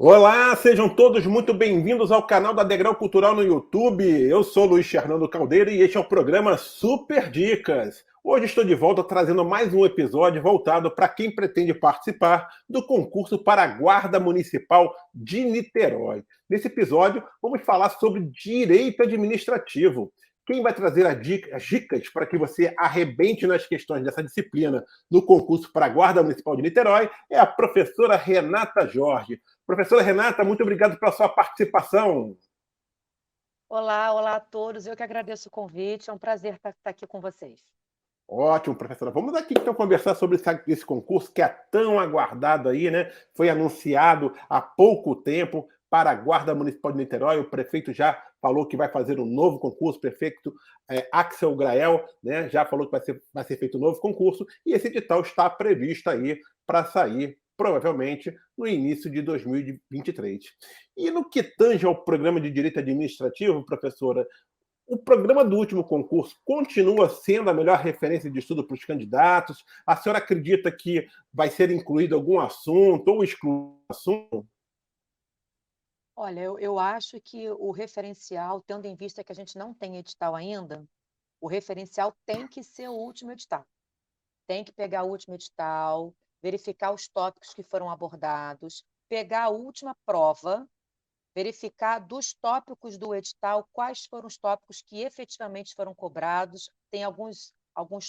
Olá, sejam todos muito bem-vindos ao canal da Degrau Cultural no YouTube. Eu sou Luiz Fernando Caldeira e este é o programa Super Dicas. Hoje estou de volta trazendo mais um episódio voltado para quem pretende participar do concurso para a Guarda Municipal de Niterói. Nesse episódio, vamos falar sobre direito administrativo. Quem vai trazer as dicas para que você arrebente nas questões dessa disciplina no concurso para a Guarda Municipal de Niterói é a professora Renata Jorge. Professora Renata, muito obrigado pela sua participação. Olá a todos. Eu que agradeço o convite. É um prazer estar aqui com vocês. Ótimo, professora. Vamos aqui então conversar sobre esse concurso que é tão aguardado aí, né? Foi anunciado há pouco tempo para a Guarda Municipal de Niterói. O prefeito já falou que vai fazer um novo concurso, o prefeito Axel Grael, né? Já falou que vai ser feito um novo concurso e esse edital está previsto aí para sair provavelmente no início de 2023. E no que tange ao programa de direito administrativo, professora, o programa do último concurso continua sendo a melhor referência de estudo para os candidatos? A senhora acredita que vai ser incluído algum assunto ou excluído assunto? Olha, eu acho que o referencial, tendo em vista que a gente não tem edital ainda, o referencial tem que ser o último edital. Tem que pegar o último edital, verificar os tópicos que foram abordados, pegar a última prova, verificar dos tópicos do edital quais foram os tópicos que efetivamente foram cobrados. Tem alguns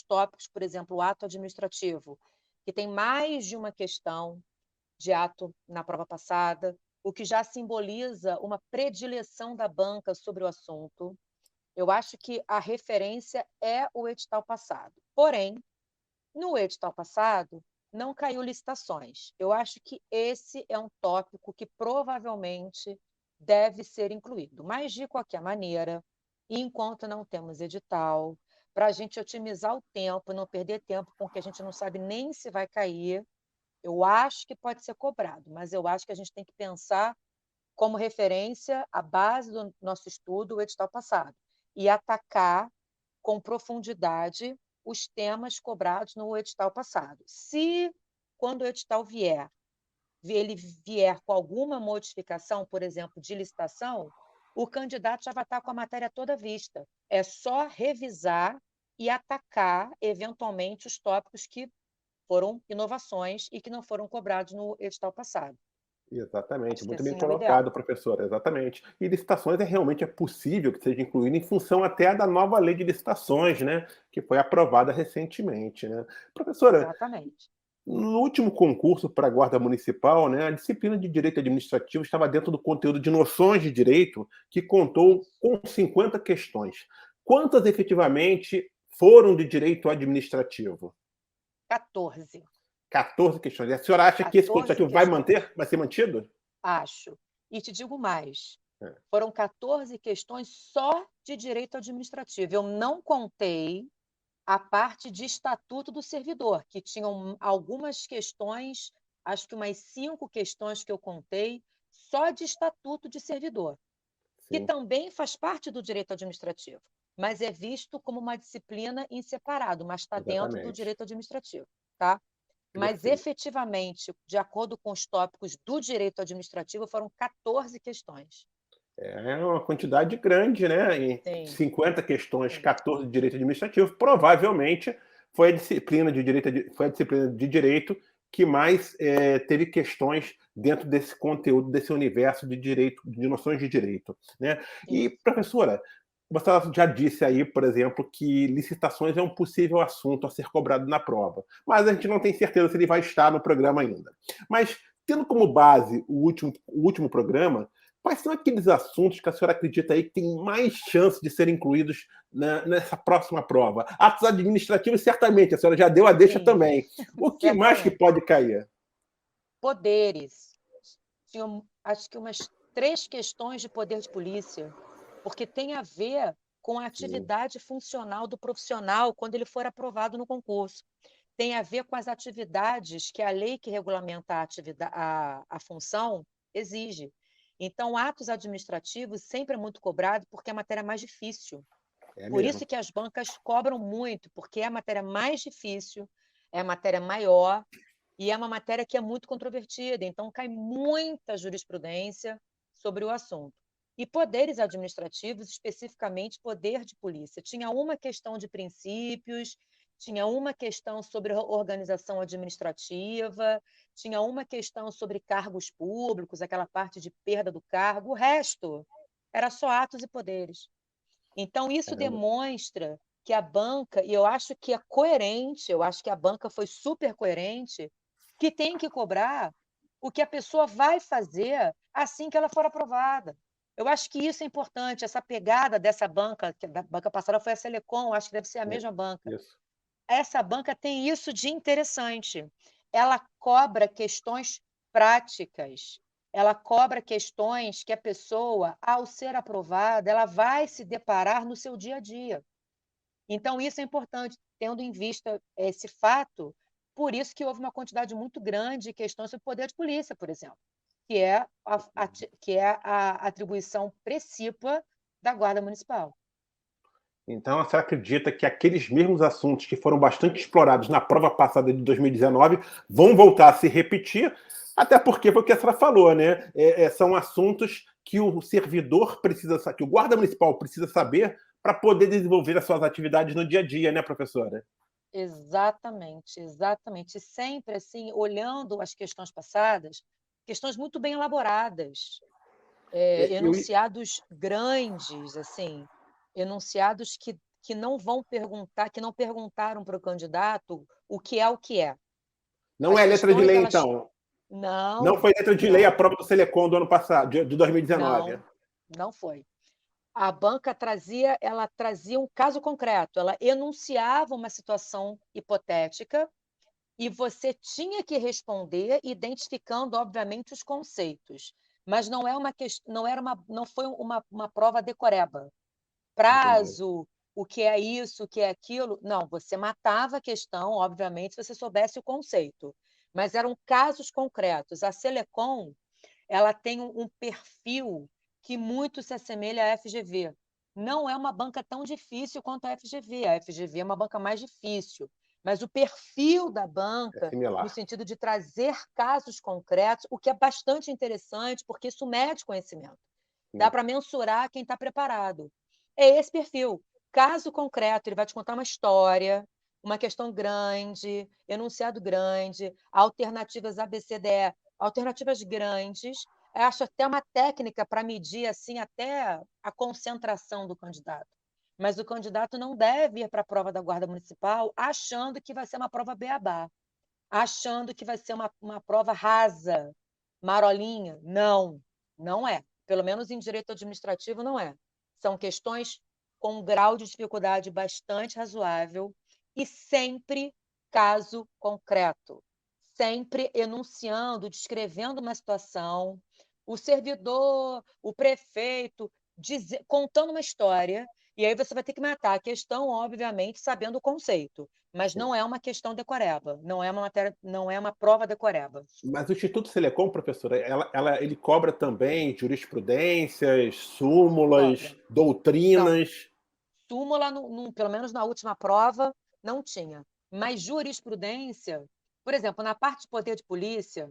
tópicos, por exemplo, o ato administrativo, que tem mais de uma questão de ato na prova passada, o que já simboliza uma predileção da banca sobre o assunto. Eu acho que a referência é o edital passado. Porém, no edital passado, não caiu licitações. Eu acho que esse é um tópico que provavelmente deve ser incluído. Mas, de qualquer maneira, enquanto não temos edital, para a gente otimizar o tempo, não perder tempo com o que a gente não sabe nem se vai cair, eu acho que pode ser cobrado, mas eu acho que a gente tem que pensar como referência a base do nosso estudo, o edital passado, e atacar com profundidade os temas cobrados no edital passado. Se, quando o edital ele vier com alguma modificação, por exemplo, de licitação, o candidato já vai estar com a matéria toda vista. É só revisar e atacar, eventualmente, os tópicos que foram inovações e que não foram cobrados no edital passado. Exatamente, Acho que muito bem assim é o ideal. colocado, professora, exatamente. E licitações realmente é possível que seja incluído em função até da nova lei de licitações, né? Que foi aprovada recentemente, né? Professora, Exatamente. no último concurso para a Guarda Municipal, né, a disciplina de Direito Administrativo estava dentro do conteúdo de noções de direito, que contou Isso. com 50 questões. Quantas efetivamente foram de direito administrativo? 14. 14 questões. E a senhora acha que esse 14 quantitativo vai questões. manter, vai ser mantido? Acho. E te digo mais, É. foram 14 questões só de direito administrativo. Eu não contei a parte de estatuto do servidor, que tinham algumas questões, acho que umas 5 questões que eu contei, só de estatuto de servidor, que Sim, também faz parte do direito administrativo, mas é visto como uma disciplina em separado, mas está dentro do exatamente. direito administrativo, tá? Mas Perfeito. efetivamente, de acordo com os tópicos do direito administrativo, foram 14 questões. É uma quantidade grande, né? Em Sim, 50 questões, sim, 14 de direito administrativo, provavelmente foi a disciplina de direito que mais teve questões dentro desse conteúdo, desse universo de direito, de noções de direito, né? E isso. professora, você já disse aí, por exemplo, que licitações é um possível assunto a ser cobrado na prova, mas a gente não tem certeza se ele vai estar no programa ainda. Mas tendo como base o último programa, quais são aqueles assuntos que a senhora acredita aí que tem mais chance de serem incluídos nessa próxima prova? Atos administrativos, certamente, a senhora já deu a deixa Sim, também. O que mais que certamente. pode cair? Poderes. Tinham, acho que umas 3 questões de poder de polícia, porque tem a ver com a Sim, atividade funcional do profissional quando ele for aprovado no concurso. Tem a ver com as atividades que a lei que regulamenta a função exige. Então, atos administrativos sempre é muito cobrado porque é a matéria mais difícil. é Por mesmo. isso que as bancas cobram muito, porque é a matéria mais difícil, é a matéria maior, E é uma matéria que é muito controvertida, então cai muita jurisprudência sobre o assunto. E poderes administrativos, especificamente poder de polícia. Tinha uma questão de princípios, tinha uma questão sobre organização administrativa, tinha uma questão sobre cargos públicos, aquela parte de perda do cargo, o resto era só atos e poderes. Então, isso Caramba. demonstra que a banca, e eu acho que é coerente, eu acho que a banca foi super coerente, que tem que cobrar o que a pessoa vai fazer assim que ela for aprovada. Eu acho que isso é importante, essa pegada dessa banca, que da banca passada foi a Selecom, acho que deve ser a É, mesma banca. isso. Essa banca tem isso de interessante. Ela cobra questões práticas. Ela cobra questões que a pessoa, ao ser aprovada, ela vai se deparar no seu dia a dia. Então, isso é importante, tendo em vista esse fato, por isso que houve uma quantidade muito grande de questões sobre poder de polícia, por exemplo, que é a atribuição precípua da Guarda Municipal. Então, a senhora acredita que aqueles mesmos assuntos que foram bastante explorados na prova passada de 2019 vão voltar a se repetir? Até porque foi o que a senhora falou, né? São assuntos que o servidor precisa, que o guarda municipal precisa saber para poder desenvolver as suas atividades no dia a dia, né, professora? Exatamente, exatamente. E sempre assim, olhando as questões passadas, questões muito bem elaboradas, Eu, enunciados grandes, assim, enunciados que não vão perguntar, que não perguntaram para o candidato o que é. não As é letra de questões, lei, elas então. Não não, foi letra de lei a não, prova do Selecom do ano passado, de 2019. não, não foi. A banca ela trazia um caso concreto, ela enunciava uma situação hipotética e você tinha que responder identificando, obviamente, os conceitos. Mas não é uma questão, não foi uma prova decoreba. Entendi. Prazo, o que é isso, o que é aquilo. Não, você matava a questão, obviamente, se você soubesse o conceito. Mas eram casos concretos. A Selecom, ela tem um perfil que muito se assemelha à FGV. Não é uma banca tão difícil quanto a FGV. A FGV é uma banca mais difícil, mas o perfil da É banca, no similar. sentido de trazer casos concretos, o que é bastante interessante, porque isso mede conhecimento. Dá Sim. para mensurar quem está preparado. É esse perfil. Caso concreto, ele vai te contar uma história, uma questão grande, enunciado grande, alternativas ABCDE, alternativas grandes. Eu acho até uma técnica para medir assim até a concentração do candidato. Mas o candidato não deve ir para a prova da Guarda Municipal achando que vai ser uma prova beabá, achando que vai ser uma prova rasa, marolinha. Não, não é. Pelo menos em direito administrativo, não é. São questões com um grau de dificuldade bastante razoável e sempre caso concreto, sempre enunciando, descrevendo uma situação, o servidor, o prefeito, contando uma história, e aí você vai ter que matar a questão, obviamente, sabendo o conceito, mas Sim. não é uma questão decoreba, não é uma matéria, não é uma prova decoreba. Mas o Instituto Selecom, professora, ele cobra também jurisprudências, súmulas, Cobra. Não, doutrinas. súmula, pelo menos na última prova, não tinha. Mas jurisprudência, por exemplo, na parte de poder de polícia,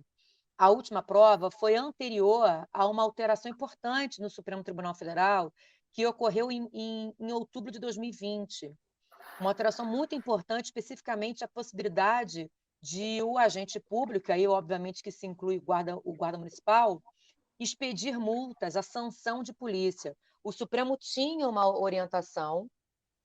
a última prova foi anterior a uma alteração importante no Supremo Tribunal Federal, que ocorreu em outubro de 2020. Uma alteração muito importante, especificamente a possibilidade de o agente público, aí obviamente que se inclui o guarda municipal, expedir multas, a sanção de polícia. O Supremo tinha uma orientação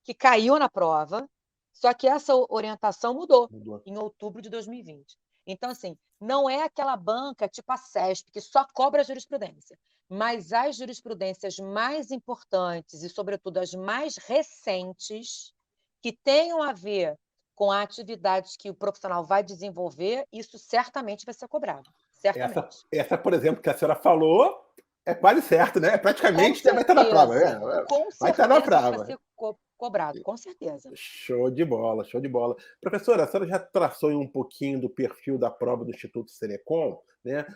que caiu na prova, só que essa orientação mudou em outubro de 2020. Então, assim, não é aquela banca tipo a CESP, que só cobra jurisprudência, mas as jurisprudências mais importantes e, sobretudo, as mais recentes, que tenham a ver com a atividade que o profissional vai desenvolver, isso certamente vai ser cobrado. Certamente. Essa, por exemplo, que a senhora falou, é quase certo, né? Praticamente vai estar na prova. Com Vai estar na certeza isso vai prova. ser cobrado, com certeza. Show de bola, show de bola. Professora, a senhora já traçou um pouquinho do perfil da prova do Instituto Selecom, né?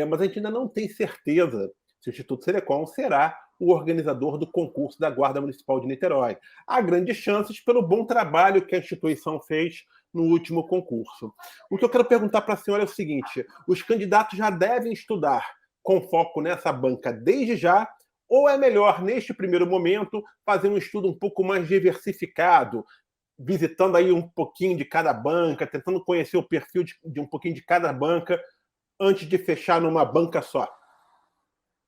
Mas a gente ainda não tem certeza se o Instituto Selecom será o organizador do concurso da Guarda Municipal de Niterói. Há grandes chances pelo bom trabalho que a instituição fez no último concurso. O que eu quero perguntar para a senhora é o seguinte: os candidatos já devem estudar com foco nessa banca desde já, ou é melhor, neste primeiro momento, fazer um estudo um pouco mais diversificado, visitando aí um pouquinho de cada banca, tentando conhecer o perfil de um pouquinho de cada banca, antes de fechar numa banca só?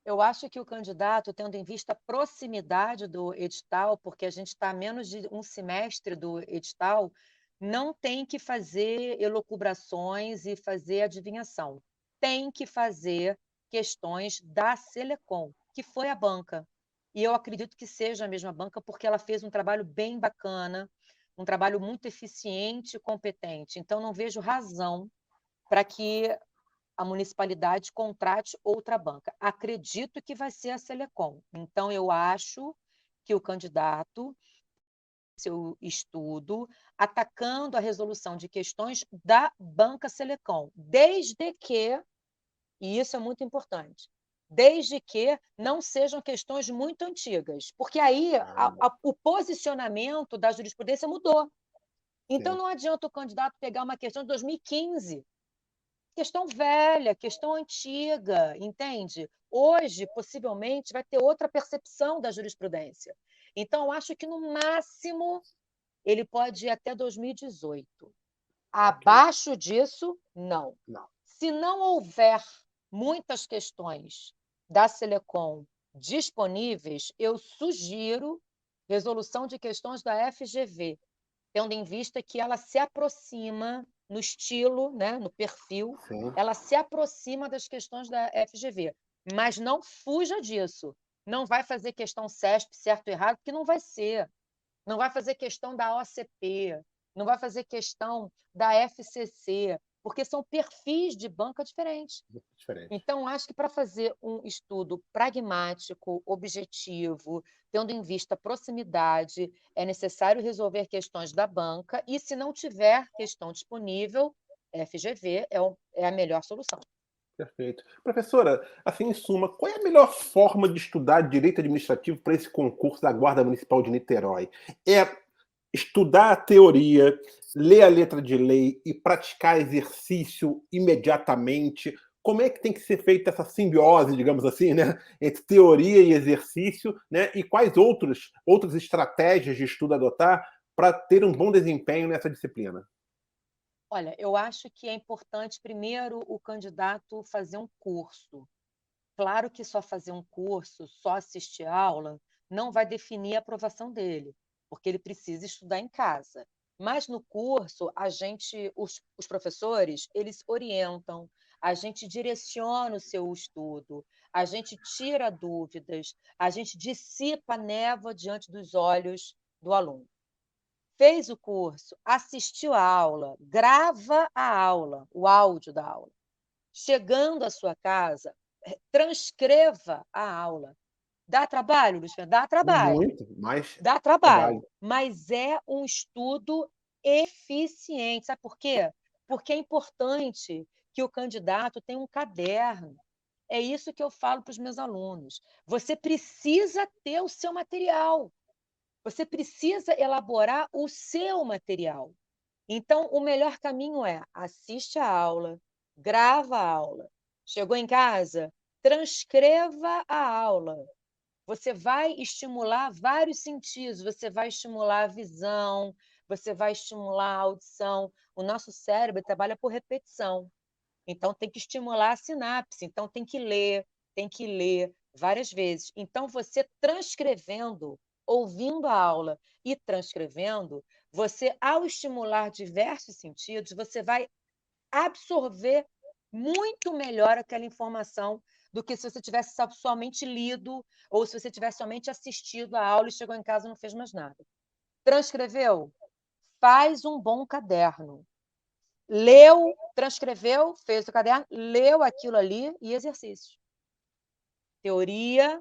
Eu acho que o candidato, tendo em vista a proximidade do edital, porque a gente está a menos de um semestre do edital, não tem que fazer elucubrações e fazer adivinhação. Tem que fazer questões da Selecom, que foi a banca. E eu acredito que seja a mesma banca, porque ela fez um trabalho bem bacana, um trabalho muito eficiente e competente. Então, não vejo razão para que a municipalidade contrate outra banca. Acredito que vai ser a Selecom. Então, eu acho que o candidato, seu estudo, atacando a resolução de questões da banca Selecom, desde que, e isso é muito importante, desde que não sejam questões muito antigas, porque aí o posicionamento da jurisprudência mudou. Então, Sim. não adianta o candidato pegar uma questão de 2015, questão velha, questão antiga, entende? Hoje, possivelmente, vai ter outra percepção da jurisprudência. Então, eu acho que, no máximo, ele pode ir até 2018. Ok. Abaixo disso, não. Não. Se não houver muitas questões da Selecom disponíveis, eu sugiro resolução de questões da FGV, tendo em vista que ela se aproxima no estilo, né, no perfil, Sim. ela se aproxima das questões da FGV, mas não fuja disso. Não vai fazer questão CESP, certo ou errado, porque não vai ser. Não vai fazer questão da OCP, não vai fazer questão da FCC, porque são perfis de banca diferentes. Diferente. Então, acho que para fazer um estudo pragmático, objetivo, tendo em vista a proximidade, é necessário resolver questões da banca e, se não tiver questão disponível, FGV é a melhor solução. Perfeito. Professora, assim, em suma, qual é a melhor forma de estudar direito administrativo para esse concurso da Guarda Municipal de Niterói? É estudar a teoria, ler a letra de lei e praticar exercício imediatamente? Como é que tem que ser feita essa simbiose, digamos assim, né, entre teoria e exercício, né? E quais outras estratégias de estudo adotar para ter um bom desempenho nessa disciplina? Olha, eu acho que é importante, primeiro, o candidato fazer um curso. Claro que só fazer um curso, só assistir aula, não vai definir a aprovação dele, porque ele precisa estudar em casa. Mas no curso, os professores, eles orientam, a gente direciona o seu estudo, a gente tira dúvidas, a gente dissipa a névoa diante dos olhos do aluno. Fez o curso, assistiu a aula, grava a aula, o áudio da aula. Chegando à sua casa, transcreva a aula. Dá trabalho, Luciana? Dá trabalho, Muito, mais dá trabalho, trabalho. mas é um estudo eficiente. Sabe por quê? Porque é importante que o candidato tenha um caderno. É isso que eu falo para os meus alunos. Você precisa ter o seu material. Você precisa elaborar o seu material. Então, o melhor caminho é assiste a aula, grava a aula. Chegou em casa, transcreva a aula. Você vai estimular vários sentidos, você vai estimular a visão, você vai estimular a audição. O nosso cérebro trabalha por repetição, então tem que estimular a sinapse, então tem que ler várias vezes. Então, você transcrevendo, ouvindo a aula e transcrevendo, você, ao estimular diversos sentidos, você vai absorver muito melhor aquela informação do que se você tivesse somente lido ou se você tivesse somente assistido a aula e chegou em casa e não fez mais nada. Transcreveu? Faz um bom caderno. Leu, transcreveu, fez o caderno, leu aquilo ali e exercícios. Teoria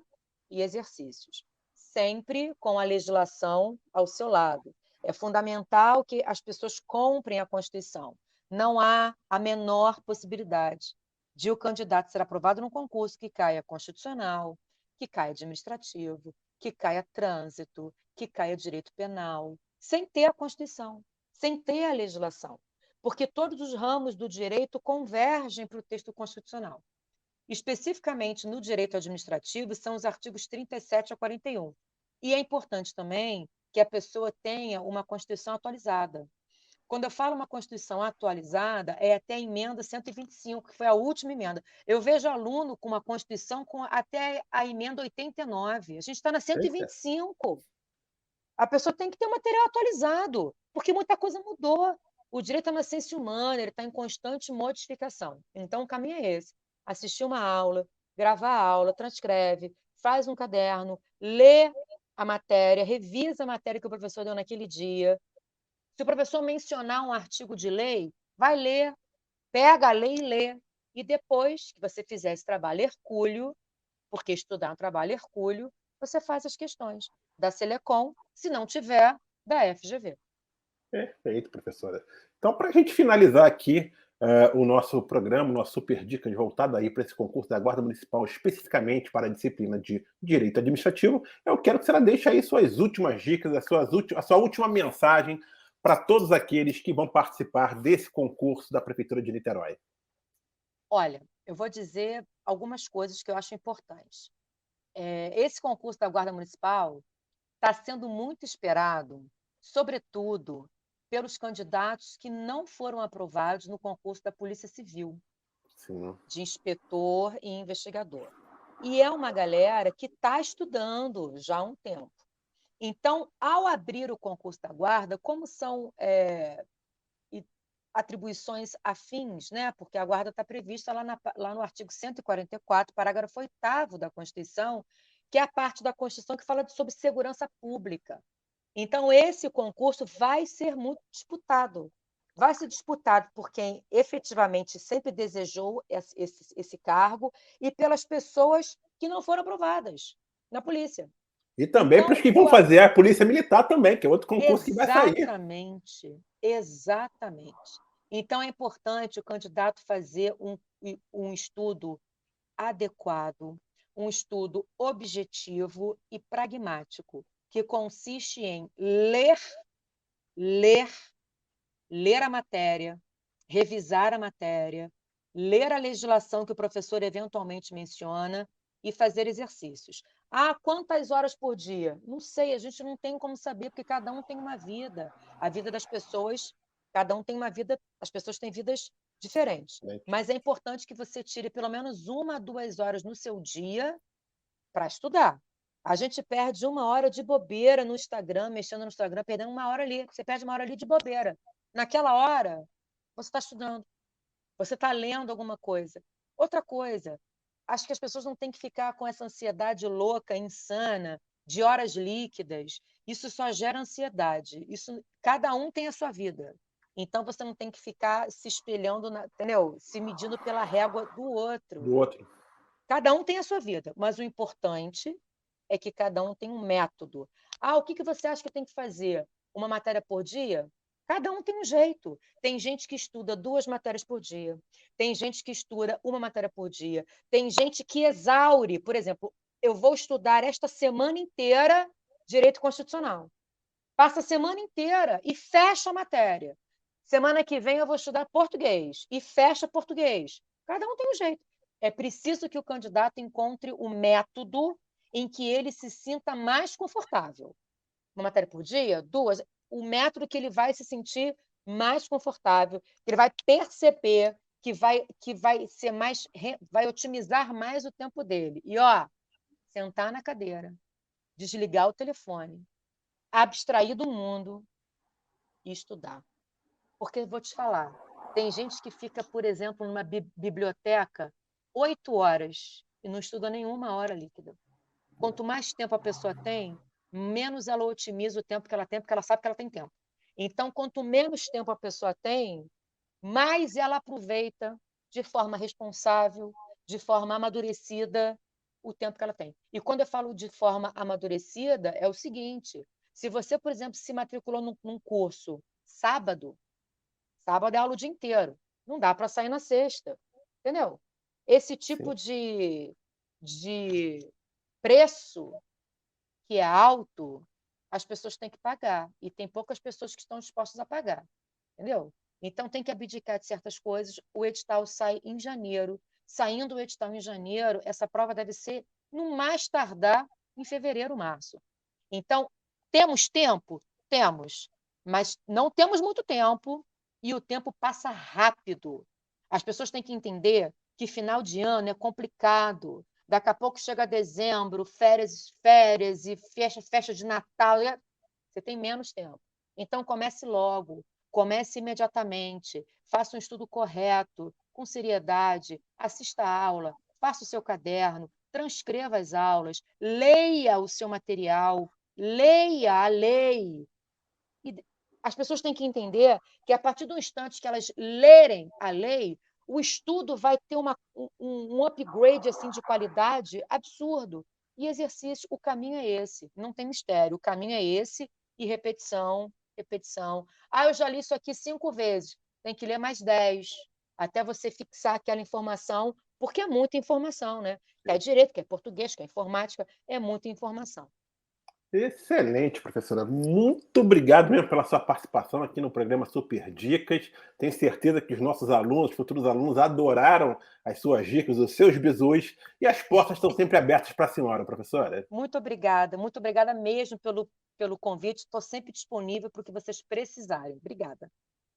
e exercícios. Sempre com a legislação ao seu lado. É fundamental que as pessoas comprem a Constituição. Não há a menor possibilidade de o candidato ser aprovado num concurso que caia constitucional, que caia administrativo, que caia trânsito, que caia direito penal, sem ter a Constituição. sem ter a legislação, porque todos os ramos do direito convergem para o texto constitucional. Especificamente no direito administrativo, são os artigos 37 a 41. E é importante também que a pessoa tenha uma Constituição atualizada. Quando eu falo uma Constituição atualizada, é até a emenda 125, que foi a última emenda. Eu vejo aluno com uma Constituição com até a emenda 89. A gente está na 125. A pessoa tem que ter o material atualizado, porque muita coisa mudou. O direito à nascença humana ele está em constante modificação. Então, o caminho é esse: assistir uma aula, gravar a aula, transcreve, faz um caderno, lê a matéria, revisa a matéria que o professor deu naquele dia. Se o professor mencionar um artigo de lei, vai ler, pega a lei e lê. E depois que você fizer esse trabalho hercúleo, porque estudar é um trabalho hercúleo, você faz as questões da Selecom, se não tiver, da FGV. Perfeito, professora. Então, para a gente finalizar aqui o nosso programa, nosso Super Dicas voltado aí para esse concurso da Guarda Municipal, especificamente para a disciplina de Direito Administrativo, eu quero que a senhora deixe aí suas últimas dicas, a sua última mensagem para todos aqueles que vão participar desse concurso da Prefeitura de Niterói. Olha, eu vou dizer algumas coisas que eu acho importantes. Esse concurso da Guarda Municipal está sendo muito esperado, sobretudo pelos candidatos que não foram aprovados no concurso da Polícia Civil, Sim. de inspetor e investigador. E é uma galera que está estudando já há um tempo. Então, ao abrir o concurso da Guarda, como são atribuições afins, né? Porque a Guarda está prevista lá no artigo 144, parágrafo 8º da Constituição, que é a parte da Constituição que fala sobre segurança pública. Então, esse concurso vai ser muito disputado. Vai ser disputado por quem efetivamente sempre desejou esse cargo e pelas pessoas que não foram aprovadas na polícia. E também para Então, os que vão fazer a Polícia Militar também, que é outro concurso que vai sair. exatamente, exatamente. Então, é importante o candidato fazer um estudo adequado, um estudo objetivo e pragmático, que consiste em ler, ler a matéria, revisar a matéria, ler a legislação que o professor eventualmente menciona e fazer exercícios. Ah, quantas horas por dia? Não sei, a gente não tem como saber, porque cada um tem uma vida. A vida das pessoas, cada um tem uma vida, as pessoas têm vidas diferentes. Mas é importante que você tire pelo menos 1 a 2 horas no seu dia para estudar. A gente perde 1 hora de bobeira no Instagram, mexendo no Instagram, perdendo 1 hora ali. Você perde 1 hora ali de bobeira. Naquela hora, você está estudando, você está lendo alguma coisa. Outra coisa, acho que as pessoas não têm que ficar com essa ansiedade louca, insana, de horas líquidas. Isso só gera ansiedade. Isso, cada um tem a sua vida. Então, você não tem que ficar se espelhando, entendeu? Se medindo pela régua do outro. Do outro. Cada um tem a sua vida, mas o importante é que cada um tem um método. Ah, o que você acha que tem que fazer? Uma matéria por dia? Cada um tem um jeito. Tem gente que estuda 2 matérias por dia. Tem gente que estuda 1 matéria por dia. Tem gente que exaure. Por exemplo, eu vou estudar esta semana inteira direito constitucional. Passa a semana inteira e fecha a matéria. Semana que vem eu vou estudar português e fecha português. Cada um tem um jeito. É preciso que o candidato encontre o método em que ele se sinta mais confortável. Uma matéria por dia, 2, o método que ele vai se sentir mais confortável, que ele vai perceber que vai ser mais, vai otimizar mais o tempo dele. E sentar na cadeira, desligar o telefone, abstrair do mundo e estudar. Porque vou te falar, tem gente que fica, por exemplo, numa biblioteca 8 horas e não estuda nenhuma hora líquida. Quanto mais tempo a pessoa tem, menos ela otimiza o tempo que ela tem, porque ela sabe que ela tem tempo. Então, quanto menos tempo a pessoa tem, mais ela aproveita de forma responsável, de forma amadurecida, o tempo que ela tem. E quando eu falo de forma amadurecida, é o seguinte: se você, por exemplo, se matriculou num curso sábado é aula o dia inteiro, não dá para sair na sexta, entendeu? Esse tipo de preço que é alto, as pessoas têm que pagar, e tem poucas pessoas que estão dispostas a pagar, entendeu? Então tem que abdicar de certas coisas. O edital sai em janeiro. Saindo o edital em janeiro, essa prova deve ser, no mais tardar, em fevereiro, março. Então, temos tempo? Temos, mas não temos muito tempo e o tempo passa rápido. As pessoas têm que entender que final de ano é complicado. Daqui a pouco chega dezembro, férias e festa de Natal. Você tem menos tempo. Então, comece logo, comece imediatamente, faça um estudo correto, com seriedade, assista a aula, faça o seu caderno, transcreva as aulas, leia o seu material, leia a lei. E as pessoas têm que entender que, a partir do instante que elas lerem a lei, o estudo vai ter um upgrade assim, de qualidade absurdo. E exercício, o caminho é esse, não tem mistério, o caminho é esse, e repetição, repetição. Ah, eu já li isso aqui 5 vezes, tem que ler mais 10, até você fixar aquela informação, porque é muita informação, né? Quer direito, quer português, quer informática, é muita informação. Excelente, professora. Muito obrigado mesmo pela sua participação aqui no programa Super Dicas. Tenho certeza que os nossos alunos, futuros alunos, adoraram as suas dicas, os seus bisus, e as portas estão sempre abertas para a senhora, professora. Muito obrigada mesmo pelo convite. Estou sempre disponível para o que vocês precisarem. Obrigada.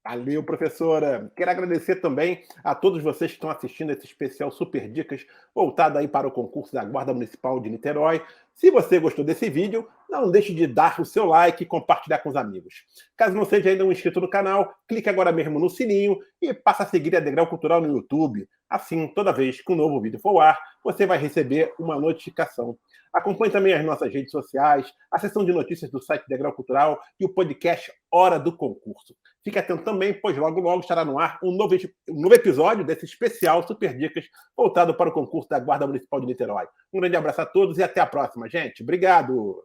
Valeu, professora. Quero agradecer também a todos vocês que estão assistindo esse especial Super Dicas, voltado aí para o concurso da Guarda Municipal de Niterói. Se você gostou desse vídeo, não deixe de dar o seu like e compartilhar com os amigos. Caso não seja ainda um inscrito no canal, clique agora mesmo no sininho e passe a seguir a Degrau Cultural no YouTube. Assim, toda vez que um novo vídeo for ao ar, você vai receber uma notificação. Acompanhe também as nossas redes sociais, a seção de notícias do site Degrau Cultural e o podcast Hora do Concurso. Fique atento também, pois logo estará no ar um novo episódio desse especial Super Dicas voltado para o concurso da Guarda Municipal de Niterói. Um grande abraço a todos e até a próxima, gente. Obrigado!